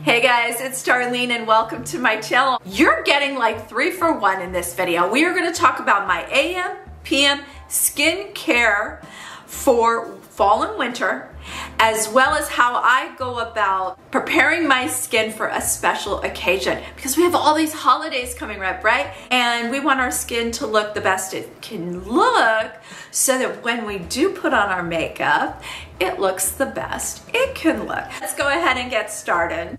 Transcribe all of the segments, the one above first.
Hey guys, it's Darlene and welcome to my channel. You're getting like 3 for 1 in this video. We are going to talk about my AM, PM skincare for fall and winter, as well as how I go about preparing my skin for a special occasion, because we have all these holidays coming up, right? And we want our skin to look the best it can look so that when we do put on our makeup, it looks the best it can look. Let's go ahead and get started.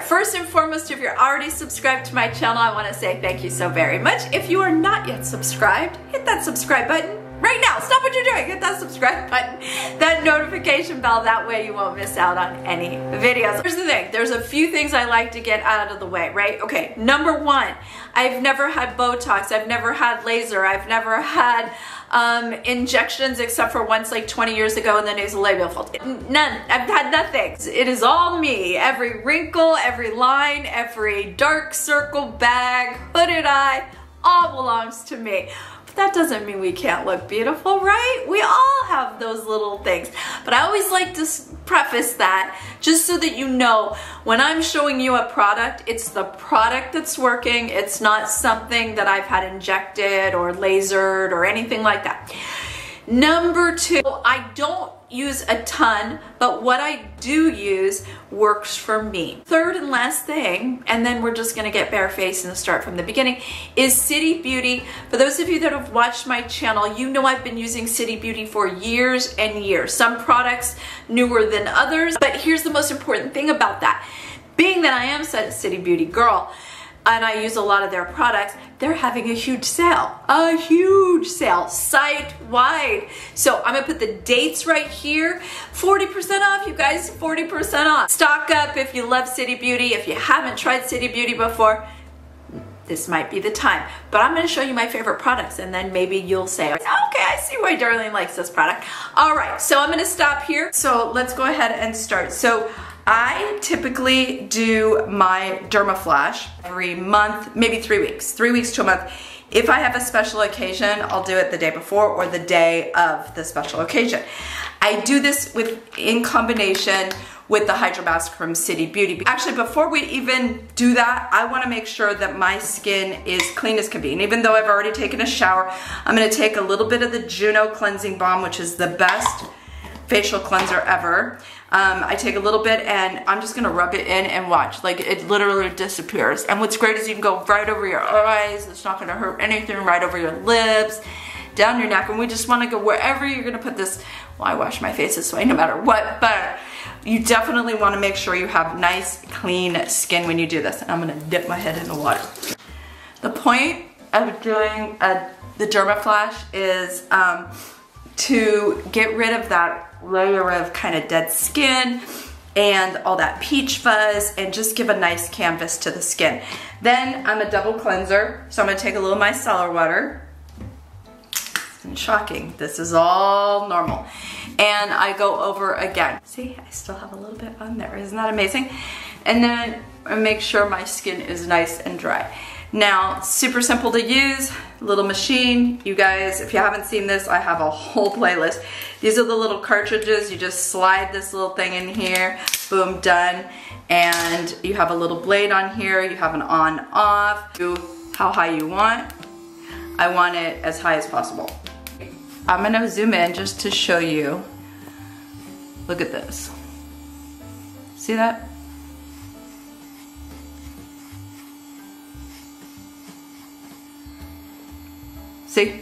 First and foremost, if you're already subscribed to my channel, I want to say thank you so very much. If you are not yet subscribed, hit that subscribe button right now. Stop what you're doing. Hit that subscribe button, that notification bell. That way you won't miss out on any videos. Here's the thing. There's a few things I like to get out of the way, right? Okay, number one, I've never had Botox. I've never had laser. I've never had injections except for once like 20 years ago in the nasolabial fold. None. I've had nothing. It is all me. Every wrinkle, every line, every dark circle, bag, hooded eye, all belongs to me. But that doesn't mean we can't look beautiful, right? We all have those little things. But I always like to preface that just so that you know when I'm showing you a product, it's the product that's working. It's not something that I've had injected or lasered or anything like that. Number two, I don't use a ton, but what I do use works for me. Third and last thing, and then we're just gonna get barefaced and start from the beginning, is City Beauty. For those of you that have watched my channel, you know I've been using City Beauty for years and years. Some products newer than others, but here's the most important thing about that. Being that I am a City Beauty girl, and I use a lot of their products, they're having a huge sale site-wide. So I'm gonna put the dates right here. 40% off, you guys, 40% off. Stock up if you love City Beauty. If you haven't tried City Beauty before, this might be the time. But I'm gonna show you my favorite products and then maybe you'll say, okay, I see why Darlene likes this product. All right, so I'm gonna stop here. So let's go ahead and start. So I typically do my Dermaflash every month, maybe 3 weeks, 3 weeks to a month. If I have a special occasion, I'll do it the day before or the day of the special occasion. I do this in combination with the Hydro Mask from City Beauty. Actually, before we even do that, I wanna make sure that my skin is clean as can be. And even though I've already taken a shower, I'm gonna take a little bit of the Juno Cleansing Balm, which is the best facial cleanser ever. I take a little bit and I'm just gonna rub it in and watch. Like, it literally disappears. And what's great is you can go right over your eyes. It's not gonna hurt anything. Right over your lips, down your neck. And we just wanna go wherever you're gonna put this. Well, I wash my face this way no matter what, but you definitely wanna make sure you have nice, clean skin when you do this. And I'm gonna dip my head in the water. The point of doing the Dermaflash is to get rid of that layer of kind of dead skin and all that peach fuzz and just give a nice canvas to the skin. Then I'm a double cleanser, so I'm gonna take a little micellar water. And shocking, this is all normal. And I go over again. See, I still have a little bit on there. Isn't that amazing? And then I make sure my skin is nice and dry. Now, super simple to use, little machine. You guys, if you haven't seen this, I have a whole playlist. These are the little cartridges. You just slide this little thing in here, boom, done. And you have a little blade on here. You have an on-off. Do how high you want. I want it as high as possible. I'm gonna zoom in just to show you. Look at this. See that? See?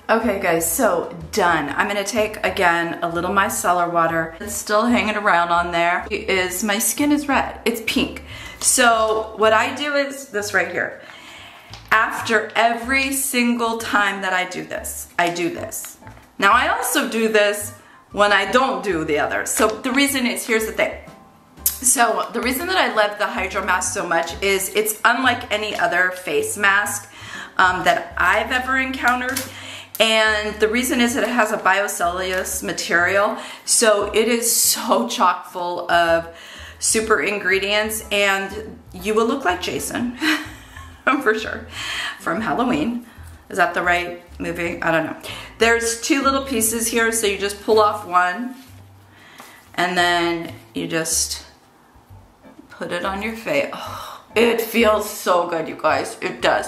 Okay guys, so done. I'm gonna take, again, a little micellar water. It's still hanging around on there. My skin is red, it's pink. So what I do is this right here. After every single time that I do this, I do this. Now I also do this when I don't do the other. So the reason is, here's the thing. So the reason that I love the Hydro Mask so much is it's unlike any other face mask that I've ever encountered. And the reason is that it has a biocellulose material, so it is so chock full of super ingredients, and you will look like Jason, for sure, from Halloween. Is that the right moving? I don't know. There's 2 little pieces here, so you just pull off one and then you just put it on your face. Oh, it feels so good, you guys. It does.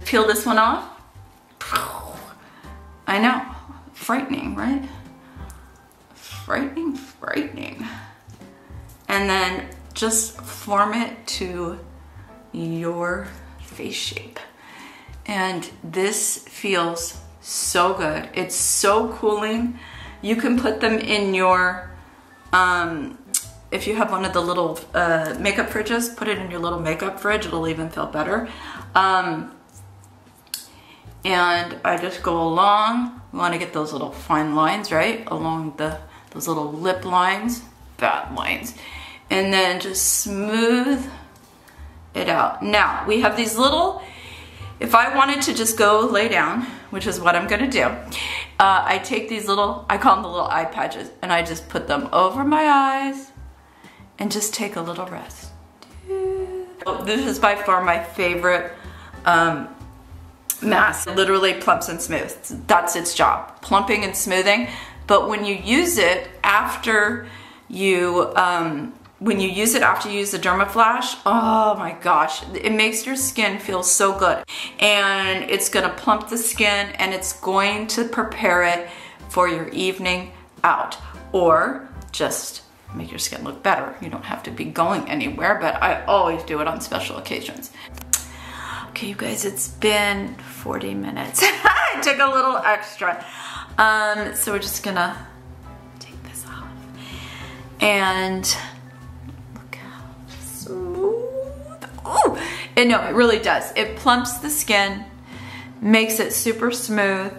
Peel this one off. I know. Frightening, right? Frightening, frightening. And then just form it to your face shape. And this feels so good. It's so cooling. You can put them in your, if you have one of the little makeup fridges, put it in your little makeup fridge. It'll even feel better. And I just go along. We want to get those little fine lines, right? Along those little lip lines, bad lines. And then just smooth it out. Now, we have these little, if I wanted to just go lay down, which is what I'm gonna do, I take these little, I call them the little eye patches, and I just put them over my eyes and just take a little rest. This is by far my favorite mask. It literally plumps and smooths. That's its job, plumping and smoothing. But when you use it after you use the Dermaflash, oh my gosh, it makes your skin feel so good. And it's gonna plump the skin, and it's going to prepare it for your evening out, or just make your skin look better. You don't have to be going anywhere, but I always do it on special occasions. Okay, you guys, it's been 40 minutes. I took a little extra. So we're just gonna take this off. And look how smooth. Oh, and no, it really does. It plumps the skin, makes it super smooth,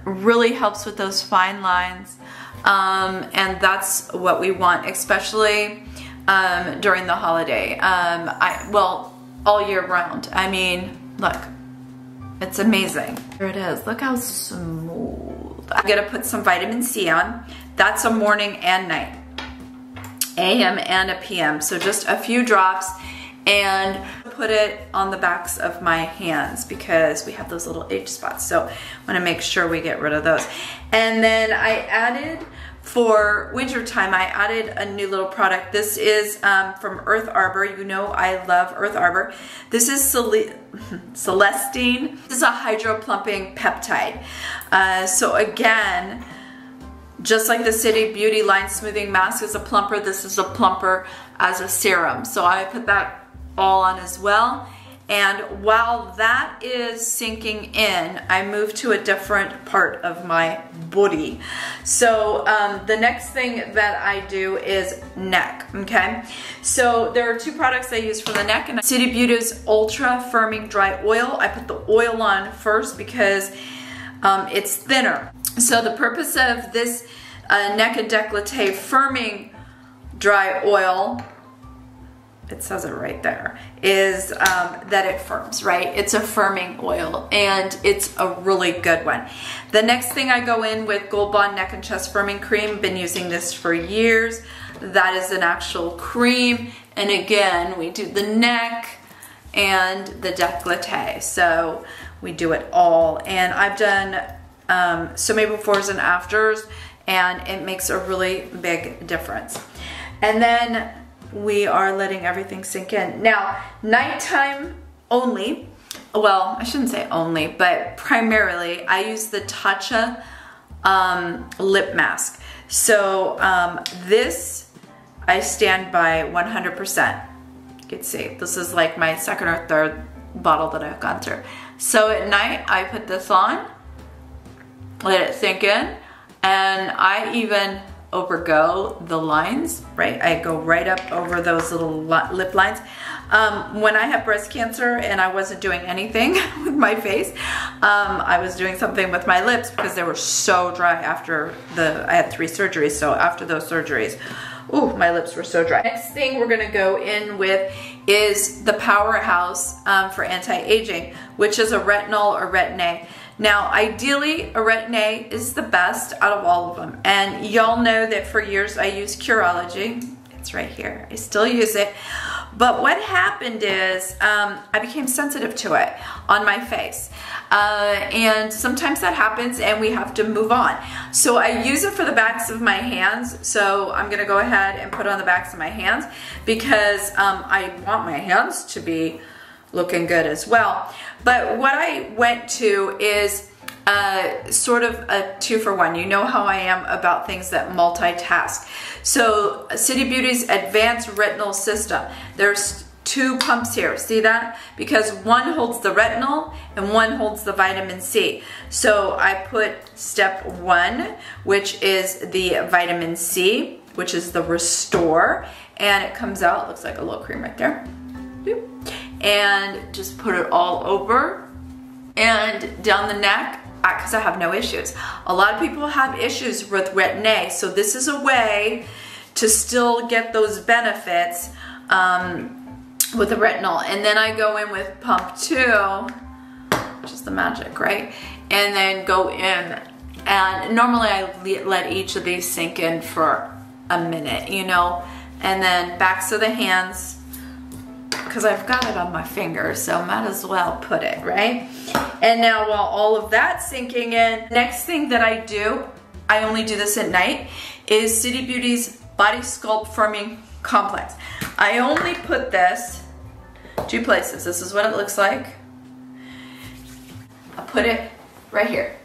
really helps with those fine lines. And that's what we want, especially during the holiday. Well, all year round. I mean, look, it's amazing. Here it is. Look how smooth. I'm gonna put some vitamin C on. That's a morning and night, AM and a PM. So just a few drops, and put it on the backs of my hands because we have those little age spots. So I wanna make sure we get rid of those. And then I added, for winter time, I added a new little product. This is from Earth Arbor. You know I love Earth Arbor. This is Celestine. This is a hydro plumping peptide. So again, just like the City Beauty Line Smoothing Mask is a plumper, this is a plumper as a serum. So I put that all on as well. And while that is sinking in, I move to a different part of my body. So the next thing that I do is neck, okay? So there are 2 products I use for the neck, and City Beauty's Ultra Firming Dry Oil. I put the oil on first because it's thinner. So the purpose of this neck and décolleté firming dry oil, it says it right there, is that it firms, right? It's a firming oil, and it's a really good one. The next thing I go in with Gold Bond Neck and Chest Firming Cream. Been using this for years. That is an actual cream, and again, we do the neck and the décolleté. So we do it all, and I've done so many befores and afters, and it makes a really big difference. And then we are letting everything sink in. Now, nighttime only, well, I shouldn't say only, but primarily I use the Tatcha lip mask. So this I stand by 100%. You can see, this is like my 2nd or 3rd bottle that I've gone through. So at night I put this on, let it sink in, and I even overgo the lines, right? I go right up over those little lip lines. When I had breast cancer and I wasn't doing anything with my face, I was doing something with my lips because they were so dry after I had 3 surgeries. So after those surgeries, ooh, my lips were so dry. Next thing we're gonna go in with is the Powerhouse for anti-aging, which is a retinol or retin-A. Now, ideally, a retin-A is the best out of all of them. And y'all know that for years I used Curology. It's right here. I still use it. But what happened is I became sensitive to it on my face. And sometimes that happens and we have to move on. So I use it for the backs of my hands. So I'm gonna go ahead and put it on the backs of my hands because I want my hands to be looking good as well. But what I went to is sort of a 2-for-1. You know how I am about things that multitask. So City Beauty's Advanced Retinol System. There's 2 pumps here, see that? Because one holds the retinol and one holds the vitamin C. So I put step 1, which is the vitamin C, which is the Restore, and it comes out, looks like a little cream right there. And just put it all over and down the neck, because I have no issues. A lot of people have issues with retin-A, so this is a way to still get those benefits with the retinol. And then I go in with pump 2, which is the magic, right? And then go in, and normally I let each of these sink in for a minute, you know, and then backs of the hands, because I've got it on my finger, so might as well put it, right? And now while all of that's sinking in, next thing that I do, I only do this at night, is City Beauty's Body Sculpt Firming Complex. I only put this 2 places. This is what it looks like. I put it right here,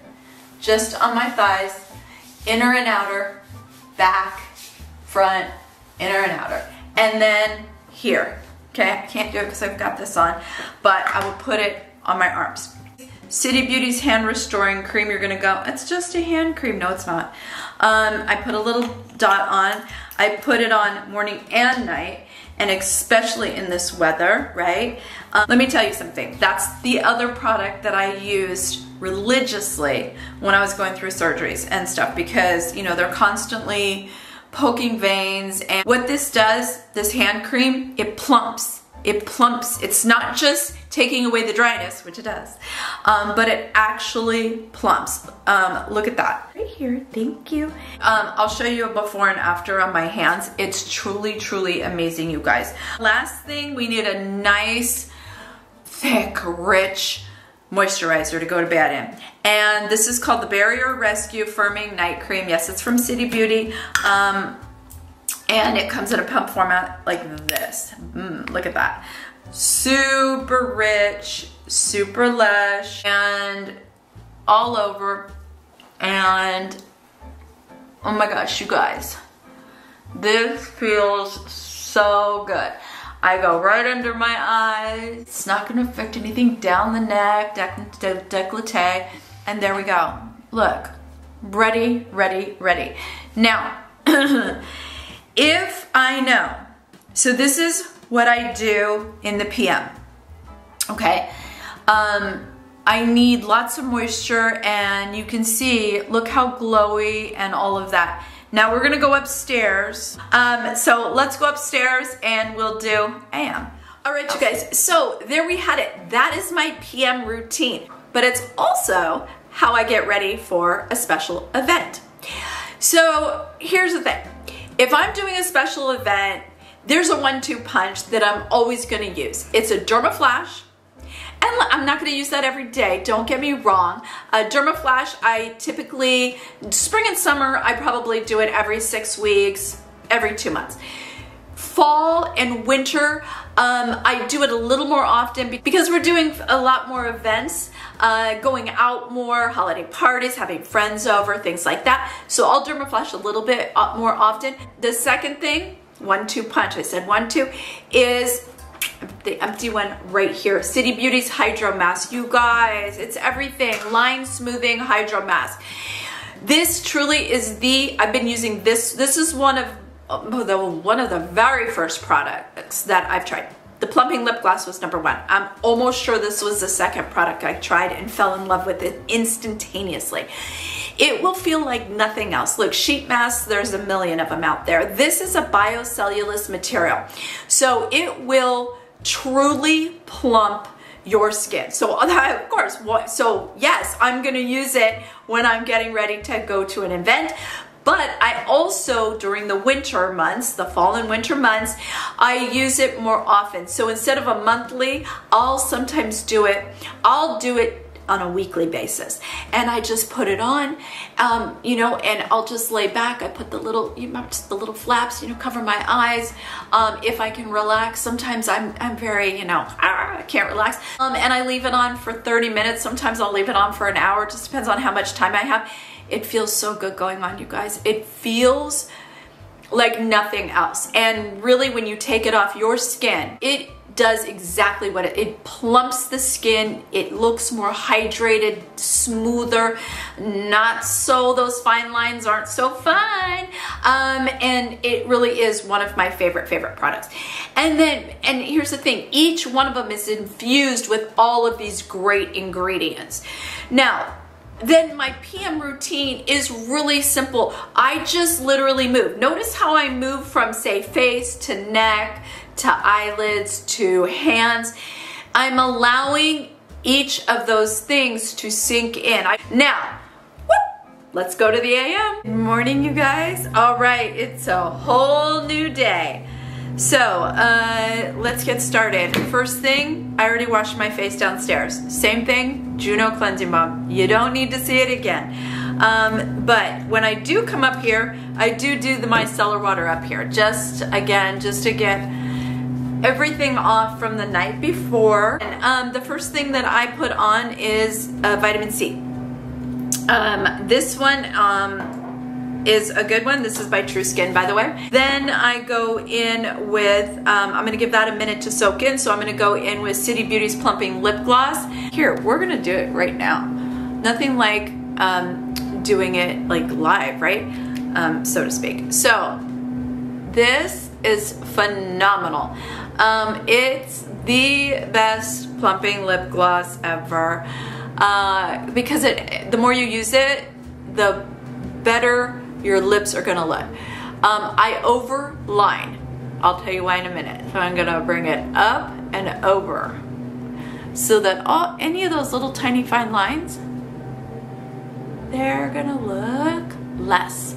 just on my thighs, inner and outer, back, front, inner and outer. And then here. Okay, I can't do it because I've got this on, but I will put it on my arms. City Beauty's Hand Restoring Cream, you're gonna go, it's just a hand cream. No, it's not. I put a little dot on. I put it on morning and night, and especially in this weather, right? Let me tell you something. That's the other product that I used religiously when I was going through surgeries and stuff, because, you know, they're constantly poking veins, and what this does, this hand cream, it plumps. It plumps. It's not just taking away the dryness, which it does, but it actually plumps. Look at that. Right here, thank you. I'll show you a before and after on my hands. It's truly, truly amazing, you guys. Last thing, we need a nice, thick, rich moisturizer to go to bed in. And this is called the Barrier Rescue Firming Night Cream. Yes, it's from City Beauty. And it comes in a pump format like this. Look at that. Super rich, super lush, and all over. And oh my gosh, you guys, this feels so good. I go right under my eyes. It's not gonna affect anything down the neck, décolleté, and there we go. Look, ready, ready, ready. Now, if I know, so this is what I do in the PM, okay? I need lots of moisture, and you can see, look how glowy and all of that. Now we're gonna go upstairs. So let's go upstairs and we'll do AM. All right, you guys, so there we had it. That is my PM routine, but it's also how I get ready for a special event. So here's the thing. If I'm doing a special event, there's a 1-2 punch that I'm always gonna use. It's a Dermaflash, and I'm not gonna use that every day, don't get me wrong. Dermaflash, I typically, spring and summer, I probably do it every 6 weeks, every 2 months. Fall and winter, I do it a little more often because we're doing a lot more events, going out more, holiday parties, having friends over, things like that. So I'll Dermaflash a little bit more often. The second thing, 1-2 punch, I said 1-2, is the empty one right here. City Beauty's Hydro Mask. You guys, it's everything. Line smoothing Hydro Mask. This truly is I've been using this. This is one of the very first products that I've tried. The Plumping lip gloss was #1. I'm almost sure this was the second product I tried and fell in love with it instantaneously. It will feel like nothing else. Look, sheet masks, there's a million of them out there. This is a biocellulose material. So it will truly plump your skin. So of course, so yes, I'm gonna use it when I'm getting ready to go to an event, But I also, during the winter months, the fall and winter months, I use it more often. So instead of a monthly, I'll sometimes do it, I'll do it on a weekly basis, and I just put it on, you know, and I'll just lay back. I put the little, you know, just the little flaps, you know, cover my eyes. If I can relax, sometimes I'm very, you know, I can't relax. And I leave it on for 30 minutes. Sometimes I'll leave it on for an hour. It just depends on how much time I have. It feels so good going on, you guys. It feels like nothing else. And really, when you take it off your skin, it does exactly what it plumps the skin. It looks more hydrated, smoother, not so, those fine lines aren't so fine. And it really is one of my favorite products. And here's the thing, each one of them is infused with all of these great ingredients. Now, then my PM routine is really simple. I just literally move. Notice how I move from, say, face to neck, to eyelids, to hands. I'm allowing each of those things to sink in. Now, let's go to the AM. Good morning, you guys. All right, it's a whole new day. So let's get started. First thing, I already washed my face downstairs. Same thing, Juno Cleansing Balm. You don't need to see it again. But when I do come up here, I do the micellar water up here. Just to get everything off from the night before. And the first thing that I put on is vitamin C. This one is a good one. This is by True Skin, by the way. Then I go in with, I'm gonna give that a minute to soak in, so I'm gonna go in with City Beauty's Plumping Lip Gloss. Here, we're gonna do it right now. Nothing like doing it like live, right? So to speak. So, this is phenomenal. It's the best plumping lip gloss ever, because the more you use it, the better your lips are gonna look. I overline. I'll tell you why in a minute. So I'm gonna bring it up and over so that any of those little tiny fine lines, they're gonna look less.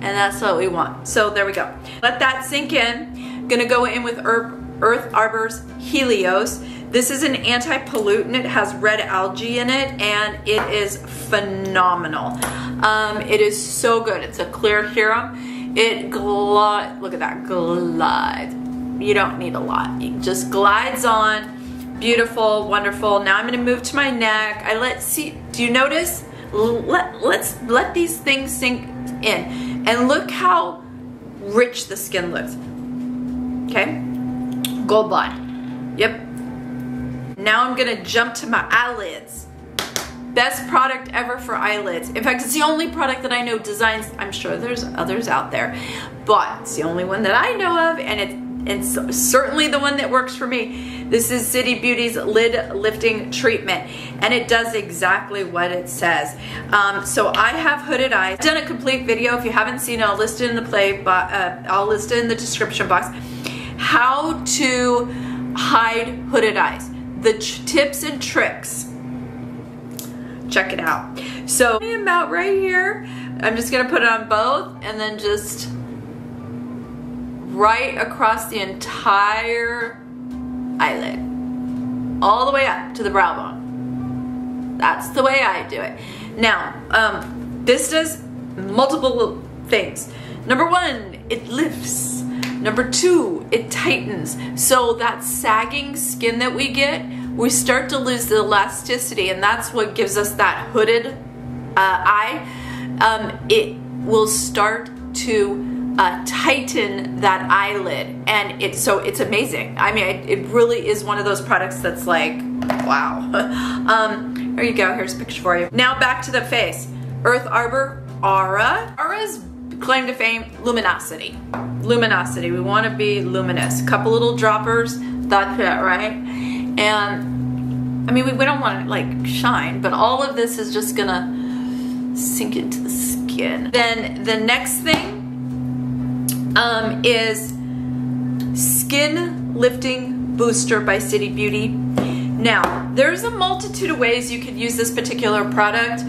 And that's what we want. So there we go. Let that sink in. Gonna go in with Earth Arbor's Helios. This is an anti-pollutant. It has red algae in it, and it is phenomenal. It is so good. It's a clear serum. It glides. Look at that, glides. You don't need a lot. It just glides on. Beautiful, wonderful. Now I'm gonna move to my neck. Do you notice? Let's let these things sink in, and look how rich the skin looks. Okay, gold blonde. Yep. Now I'm gonna jump to my eyelids. Best product ever for eyelids. In fact, it's the only product that I know designs. I'm sure there's others out there, but it's the only one that I know of, and it's certainly the one that works for me. This is City Beauty's Lid Lifting Treatment, and it does exactly what it says. So I have hooded eyes. I've done a complete video. If you haven't seen it, I'll list it in the I'll list it in the description box. How to hide hooded eyes. The tips and tricks. Check it out. So I am about right here. I'm just gonna put it on both, and then just right across the entire eyelid, all the way up to the brow bone. That's the way I do it. Now, this does multiple things. Number one, it lifts. Number two, it tightens. So that sagging skin that we get, we start to lose the elasticity, and that's what gives us that hooded eye. It will start to tighten that eyelid, and so it's amazing. I mean, it really is one of those products that's like, wow. There you go, here's a picture for you. Now back to the face. Earth Arbor Aura. Aura's claim to fame, luminosity. Luminosity, we wanna be luminous. Couple little droppers, that's it, right? And I mean, we don't want to like shine, but all of this is just gonna sink into the skin. Then the next thing is Skin Lifting Booster by City Beauty. Now, there's a multitude of ways you could use this particular product.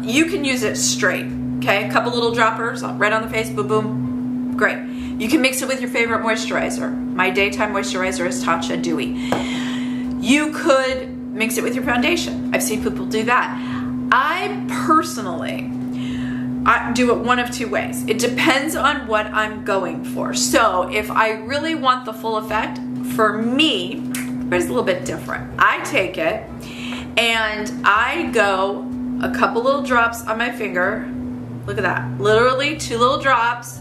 You can use it straight, Okay, a couple little droppers right on the face, boom, boom. Great. You can mix it with your favorite moisturizer. My daytime moisturizer is Tatcha Dewy. You could mix it with your foundation. I've seen people do that. I personally, I do it one of two ways. It depends on what I'm going for. So if I really want the full effect, for me, it's a little bit different. I take it and I go a couple little drops on my finger. Look at that, literally 2 little drops.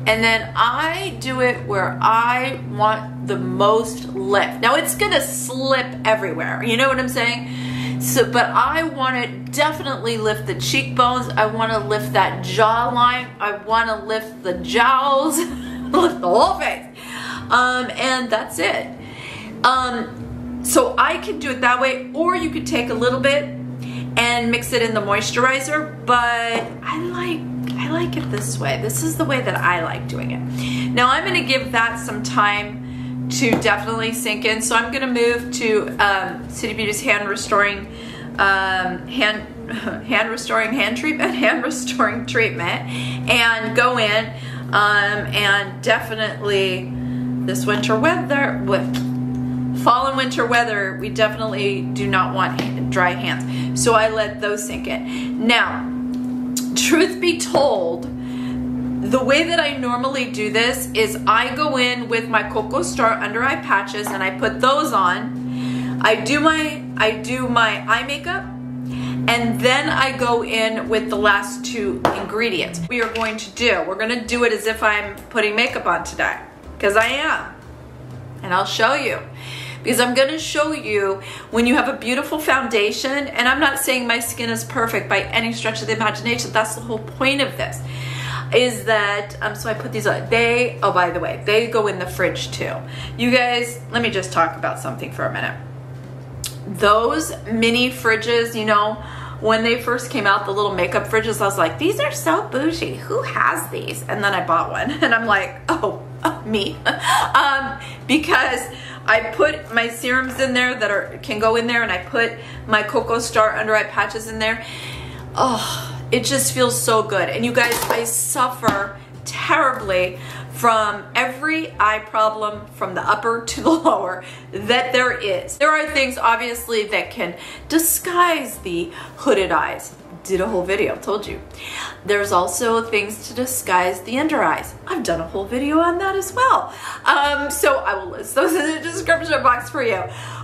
And then I do it where I want the most lift. Now it's gonna slip everywhere, you know what I'm saying? So, but I wanna definitely lift the cheekbones. I wanna lift that jawline. I wanna lift the jowls, lift the whole face. And that's it. So I can do it that way, or you could take a little bit and mix it in the moisturizer, but I like it this way. This is the way that I like doing it. Now I'm gonna give that some time to definitely sink in. So I'm gonna move to City Beauty's hand restoring treatment, and go in and definitely this winter weather, fall and winter weather, we definitely do not want dry hands. So I let those sink in. Now, truth be told, the way that I normally do this is I go in with my Cocoa Star under eye patches and I put those on. I do my eye makeup, and then I go in with the last 2 ingredients. We're going to do it as if I'm putting makeup on today, because I am. And I'll show you. Because I'm gonna show you when you have a beautiful foundation, and I'm not saying my skin is perfect by any stretch of the imagination. That's the whole point of this, is that, so I put these on. Oh, by the way, they go in the fridge too. You guys, let me just talk about something for a minute. Those mini fridges, you know, when they first came out, the little makeup fridges, I was like, these are so bougie. Who has these? And then I bought one, and I'm like, oh me. Because I put my serums in there that can go in there, and I put my Cocoa Star under eye patches in there. Oh, it just feels so good. And you guys, I suffer terribly from every eye problem from the upper to the lower that there is. There are things obviously that can disguise the hooded eyes. Did a whole video, told you. There's also things to disguise the under eyes. I've done a whole video on that as well. So I will list those in the description box for you.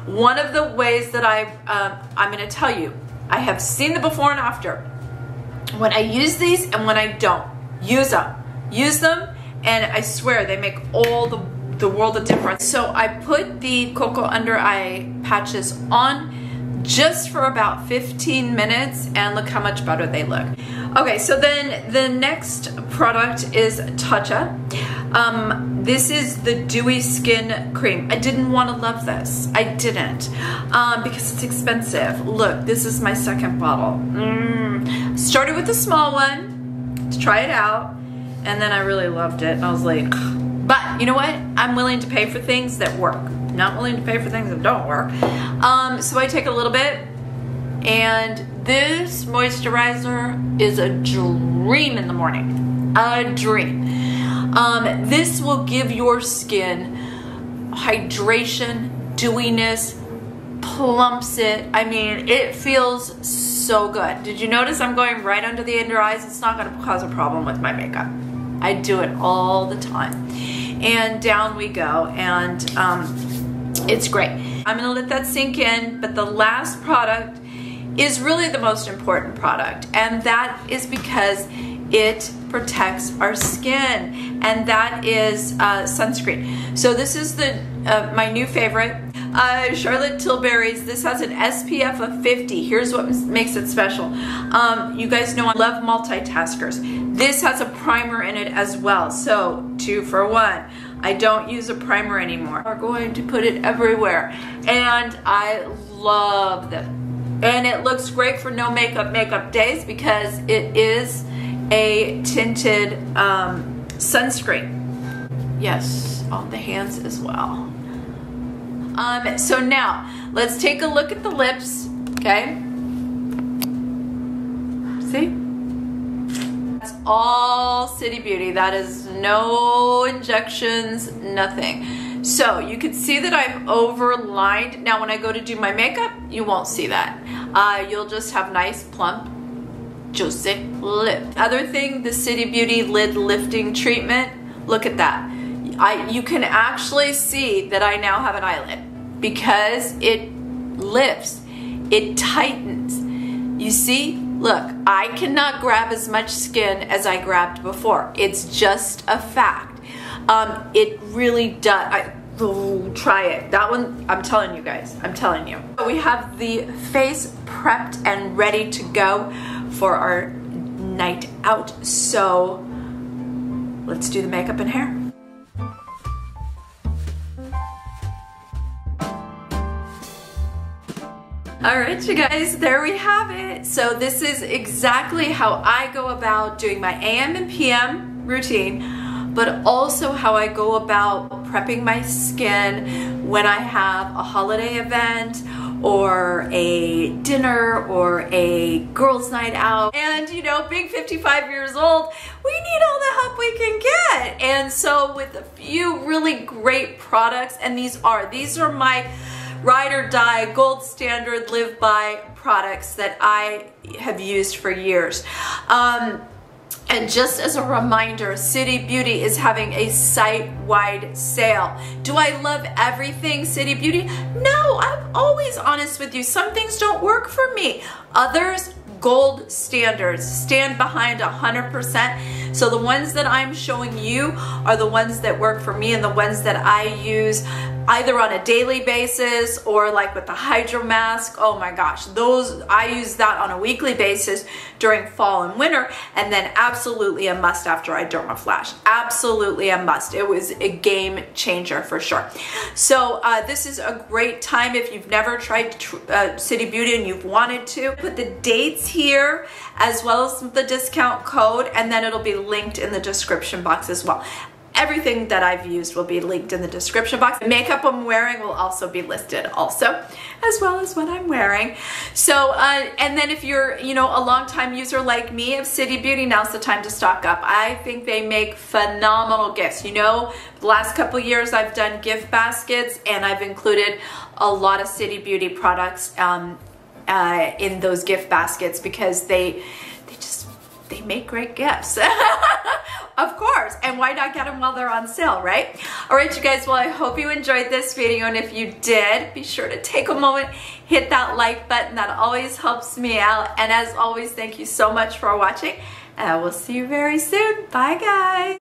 One of the ways that I'm gonna tell you, I have seen the before and after. When I use these and when I don't, use them, and I swear they make all the world of difference. So I put the Cocoa under eye patches on just for about 15 minutes, and look how much better they look. Okay, so then the next product is Tatcha. This is the Dewy Skin Cream. I didn't want to love this. I didn't, because it's expensive. Look, this is my second bottle. Started with a small one to try it out, and then I really loved it. I was like, but you know what? I'm willing to pay for things that work. Not willing to pay for things that don't work. So I take a little bit, and this moisturizer is a dream in the morning. A dream. This will give your skin hydration, dewiness, plumps it. I mean, it feels so good. Did you notice I'm going right under the under eyes? It's not gonna cause a problem with my makeup. I do it all the time. And down we go, and it's great. I'm gonna let that sink in, but the last product is really the most important product, and that is because it protects our skin, and that is sunscreen. So this is my new favorite, Charlotte Tilbury's. This has an SPF of 50. Here's what makes it special. You guys know I love multitaskers. This has a primer in it as well, so 2 for 1. I don't use a primer anymore. We're going to put it everywhere, and I love this. And it looks great for no makeup days because it is a tinted sunscreen. Yes, on the hands as well. So now let's take a look at the lips. Okay, see? all City Beauty. That is no injections, nothing. So you can see that I've overlined. Now when I go to do my makeup, you won't see that. You'll just have nice, plump, juicy lip. Other thing, the City Beauty lid lifting treatment. Look at that. You can actually see that I now have an eyelid because it lifts, it tightens. You see, look, I cannot grab as much skin as I grabbed before. It's just a fact. It really does. Try it. That one, I'm telling you guys, I'm telling you. We have the face prepped and ready to go for our night out. So let's do the makeup and hair. All right, you guys, there we have it. So this is exactly how I go about doing my AM and PM routine, but also how I go about prepping my skin when I have a holiday event or a dinner or a girls' night out. And you know, being 55 years old, we need all the help we can get. And so with a few really great products, and these are my ride or die, gold standard, live by products that I have used for years. And just as a reminder, City Beauty is having a site-wide sale. Do I love everything City Beauty? No, I'm always honest with you. Some things don't work for me. Others, gold standards, stand behind 100%. So the ones that I'm showing you are the ones that work for me and the ones that I use either on a daily basis or like with the Hydro Mask. Oh my gosh, those, I use that on a weekly basis during fall and winter, and then absolutely a must after I dermaflash. Absolutely a must. It was a game changer for sure. So this is a great time if you've never tried City Beauty and you've wanted to. Put the dates here as well as the discount code, and then it'll be linked in the description box as well. Everything that I've used will be linked in the description box. The makeup I'm wearing will also be listed also, as well as what I'm wearing. So, and then if you're, you know, a longtime user like me of City Beauty, now's the time to stock up. I think they make phenomenal gifts. You know, the last couple years I've done gift baskets and I've included a lot of City Beauty products in those gift baskets because they make great gifts. Of course, and why not get them while they're on sale, right? All right, you guys, well, I hope you enjoyed this video, and if you did, be sure to take a moment, hit that like button. That always helps me out, and as always, thank you so much for watching, and I will see you very soon. Bye, guys.